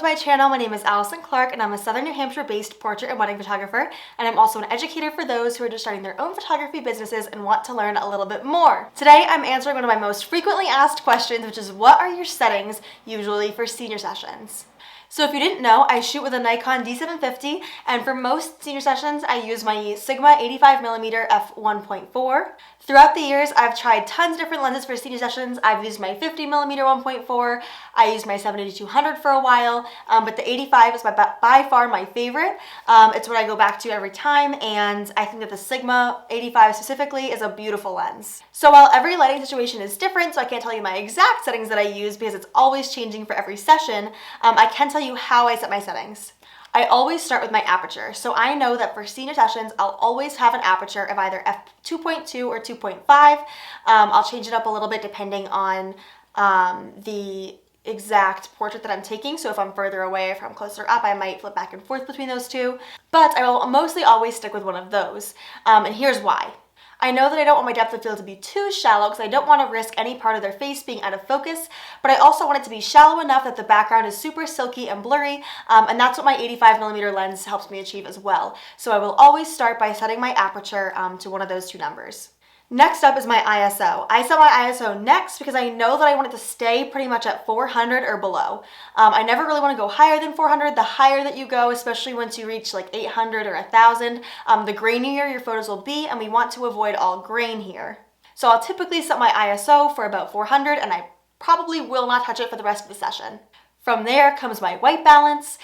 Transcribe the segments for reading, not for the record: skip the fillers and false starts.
to my channel. My name is Allison Clarke and I'm a Southern New Hampshire based portrait and wedding photographer, and I'm also an educator for those who are just starting their own photography businesses and want to learn a little bit more. Today I'm answering one of my most frequently asked questions, which is what are your settings usually for senior sessions? So if you didn't know, I shoot with a Nikon D750, and for most senior sessions, I use my Sigma 85mm f1.4. Throughout the years, I've tried tons of different lenses for senior sessions. I've used my 50mm 1.4, I used my 70-200 for a while, but the 85 is by far my favorite. It's what I go back to every time, and I think that the Sigma 85 specifically is a beautiful lens. So while every lighting situation is different, so I can't tell you my exact settings that I use because it's always changing for every session, I can tell you how I set my settings. I always start with my aperture. So I know that for senior sessions, I'll always have an aperture of either f2.2 or 2.5. I'll change it up a little bit depending on the exact portrait that I'm taking. So if I'm further away, if I'm closer up, I might flip back and forth between those two. But I will mostly always stick with one of those. And here's why. I know that I don't want my depth of field to be too shallow because I don't want to risk any part of their face being out of focus, but I also want it to be shallow enough that the background is super silky and blurry, and that's what my 85mm lens helps me achieve as well. So I will always start by setting my aperture to one of those two numbers. Next up is my ISO. I set my ISO next because I know that I want it to stay pretty much at 400 or below. I never really want to go higher than 400. The higher that you go, especially once you reach like 800 or 1000, the grainier your photos will be, and we want to avoid all grain here. So I'll typically set my ISO for about 400, and I probably will not touch it for the rest of the session. From there comes my white balance.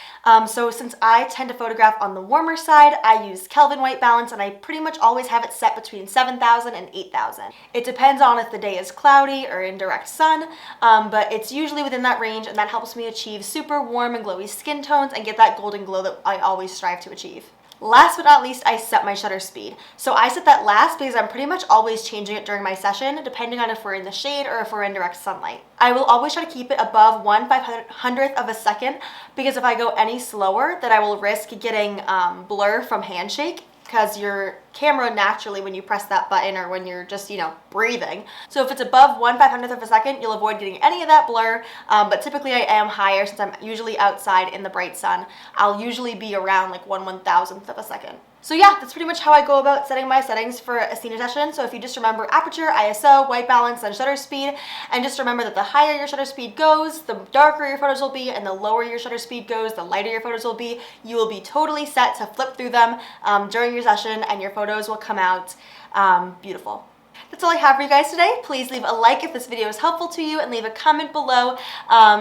So since I tend to photograph on the warmer side, I use Kelvin white balance, and I pretty much always have it set between 7,000 and 8,000. It depends on if the day is cloudy or in direct sun, but it's usually within that range, and that helps me achieve super warm and glowy skin tones and get that golden glow that I always strive to achieve. Last but not least, I set my shutter speed. So I set that last because I'm pretty much always changing it during my session, depending on if we're in the shade or if we're in direct sunlight. I will always try to keep it above 1/500th of a second, because if I go any slower, then I will risk getting blur from handshake, because your camera naturally, when you press that button or when you're just, breathing. So if it's above 1/500th of a second, you'll avoid getting any of that blur, but typically I am higher since I'm usually outside in the bright sun. I'll usually be around like 1/1000th of a second. So yeah, that's pretty much how I go about setting my settings for a senior session. So if you just remember aperture, ISO, white balance, and shutter speed, and just remember that the higher your shutter speed goes, the darker your photos will be, and the lower your shutter speed goes, the lighter your photos will be. You will be totally set to flip through them during your session, and your photos will come out beautiful. That's all I have for you guys today. Please leave a like if this video is helpful to you, and leave a comment below.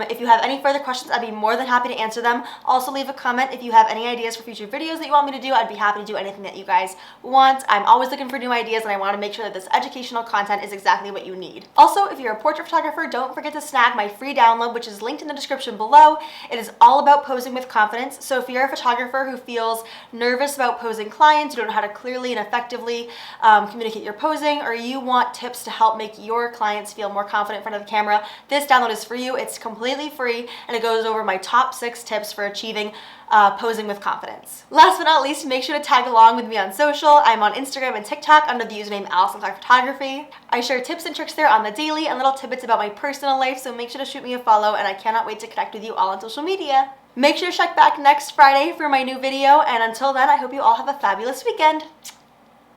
If you have any further questions, I'd be more than happy to answer them. Also leave a comment if you have any ideas for future videos that you want me to do. I'd be happy to do anything that you guys want. I'm always looking for new ideas, and I want to make sure that this educational content is exactly what you need. Also, if you're a portrait photographer, don't forget to snag my free download, which is linked in the description below. It is all about posing with confidence. So if you're a photographer who feels nervous about posing clients, you don't know how to clearly and effectively communicate your posing, or you want tips to help make your clients feel more confident in front of the camera, this download is for you. It's completely free, and it goes over my top 6 tips for achieving posing with confidence. Last but not least, make sure to tag along with me on social. I'm on Instagram and TikTok under the username Allison Clarke Photography. I share tips and tricks there on the daily and little tidbits about my personal life, so make sure to shoot me a follow, and I cannot wait to connect with you all on social media. Make sure to check back next Friday for my new video, and until then, I hope you all have a fabulous weekend.